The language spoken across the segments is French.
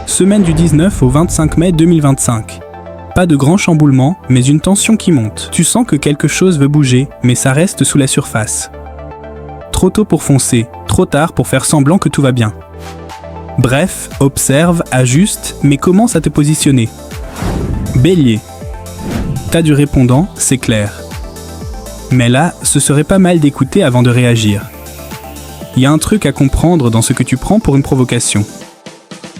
Semaine du 19 au 25 mai 2025. Pas de grand chamboulement, mais une tension qui monte. Tu sens que quelque chose veut bouger, mais ça reste sous la surface. Trop tôt pour foncer, trop tard pour faire semblant que tout va bien. Bref, observe, ajuste, mais commence à te positionner. Bélier. T'as du répondant, c'est clair. Mais là, ce serait pas mal d'écouter avant de réagir. Il y a un truc à comprendre dans ce que tu prends pour une provocation.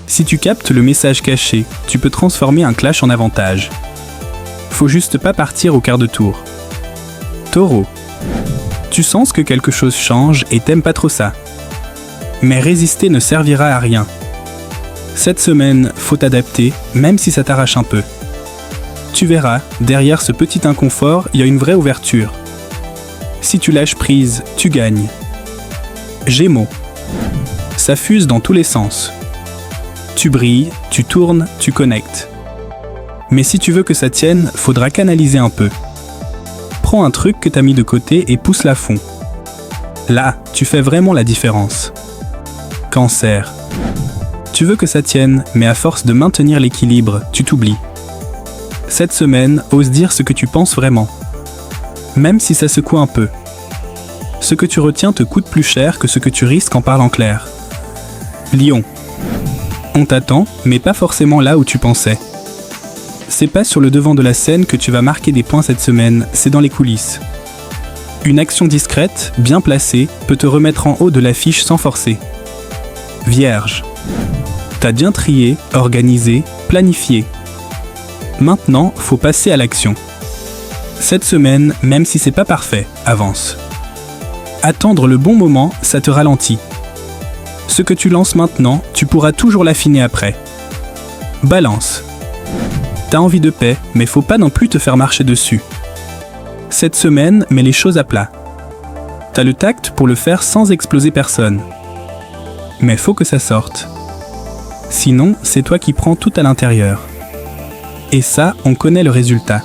Si tu captes le message caché, tu peux transformer un clash en avantage. Faut juste pas partir au quart de tour. Taureau. Tu sens que quelque chose change et t'aimes pas trop ça. Mais résister ne servira à rien. Cette semaine, faut t'adapter, même si ça t'arrache un peu. Tu verras, derrière ce petit inconfort, il y a une vraie ouverture. Si tu lâches prise, tu gagnes. Gémeaux. Ça fuse dans tous les sens. Tu brilles, tu tournes, tu connectes. Mais si tu veux que ça tienne, faudra canaliser un peu. Prends un truc que t'as mis de côté et pousse-la à fond. Là, tu fais vraiment la différence. Cancer. Tu veux que ça tienne, mais à force de maintenir l'équilibre, tu t'oublies. Cette semaine, ose dire ce que tu penses vraiment. Même si ça secoue un peu. Ce que tu retiens te coûte plus cher que ce que tu risques en parlant clair. Lion. On t'attend, mais pas forcément là où tu pensais. C'est pas sur le devant de la scène que tu vas marquer des points cette semaine, c'est dans les coulisses. Une action discrète, bien placée, peut te remettre en haut de l'affiche sans forcer. Vierge. T'as bien trié, organisé, planifié. Maintenant, faut passer à l'action. Cette semaine, même si c'est pas parfait, avance. Attendre le bon moment, ça te ralentit. Ce que tu lances maintenant, tu pourras toujours l'affiner après. Balance. T'as envie de paix, mais faut pas non plus te faire marcher dessus. Cette semaine, mets les choses à plat. T'as le tact pour le faire sans exploser personne. Mais faut que ça sorte. Sinon, c'est toi qui prends tout à l'intérieur. Et ça, on connaît le résultat.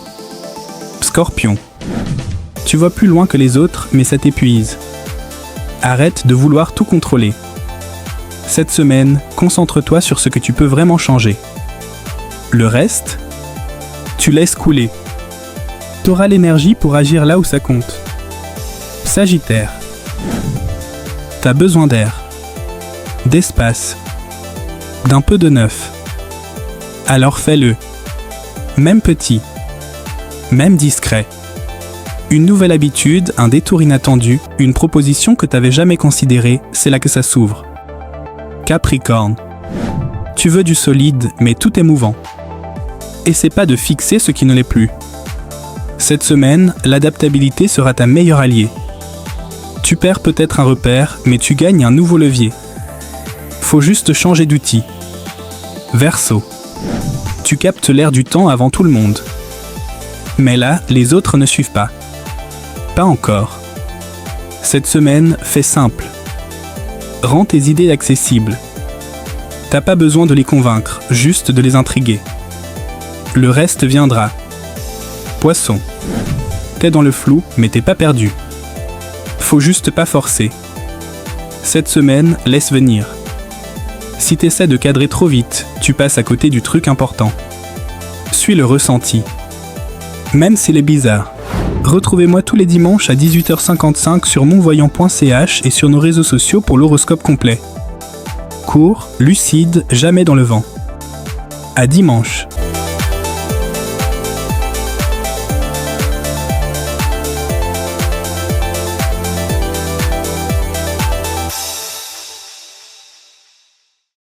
Scorpion. Tu vois plus loin que les autres, mais ça t'épuise. Arrête de vouloir tout contrôler. Cette semaine, concentre-toi sur ce que tu peux vraiment changer. Le reste, tu laisses couler. T'auras l'énergie pour agir là où ça compte. Sagittaire. T'as besoin d'air, d'espace, d'un peu de neuf. Alors fais-le. Même petit, même discret. Une nouvelle habitude, un détour inattendu, une proposition que t'avais jamais considérée, c'est là que ça s'ouvre. Capricorne. Tu veux du solide, mais tout est mouvant. Essaie pas de fixer ce qui ne l'est plus. Cette semaine, l'adaptabilité sera ta meilleure alliée. Tu perds peut-être un repère, mais tu gagnes un nouveau levier. Faut juste changer d'outil. Verseau. Tu captes l'air du temps avant tout le monde. Mais là, les autres ne suivent pas. Pas encore. Cette semaine, fais simple. Rends tes idées accessibles. T'as pas besoin de les convaincre, juste de les intriguer. Le reste viendra. Poisson. T'es dans le flou, mais t'es pas perdu. Faut juste pas forcer. Cette semaine, laisse venir. Si t'essaies de cadrer trop vite, tu passes à côté du truc important. Suis le ressenti. Même s'il est bizarre. Retrouvez-moi tous les dimanches à 18h55 sur monvoyant.ch et sur nos réseaux sociaux pour l'horoscope complet. Court, lucide, jamais dans le vent. À dimanche.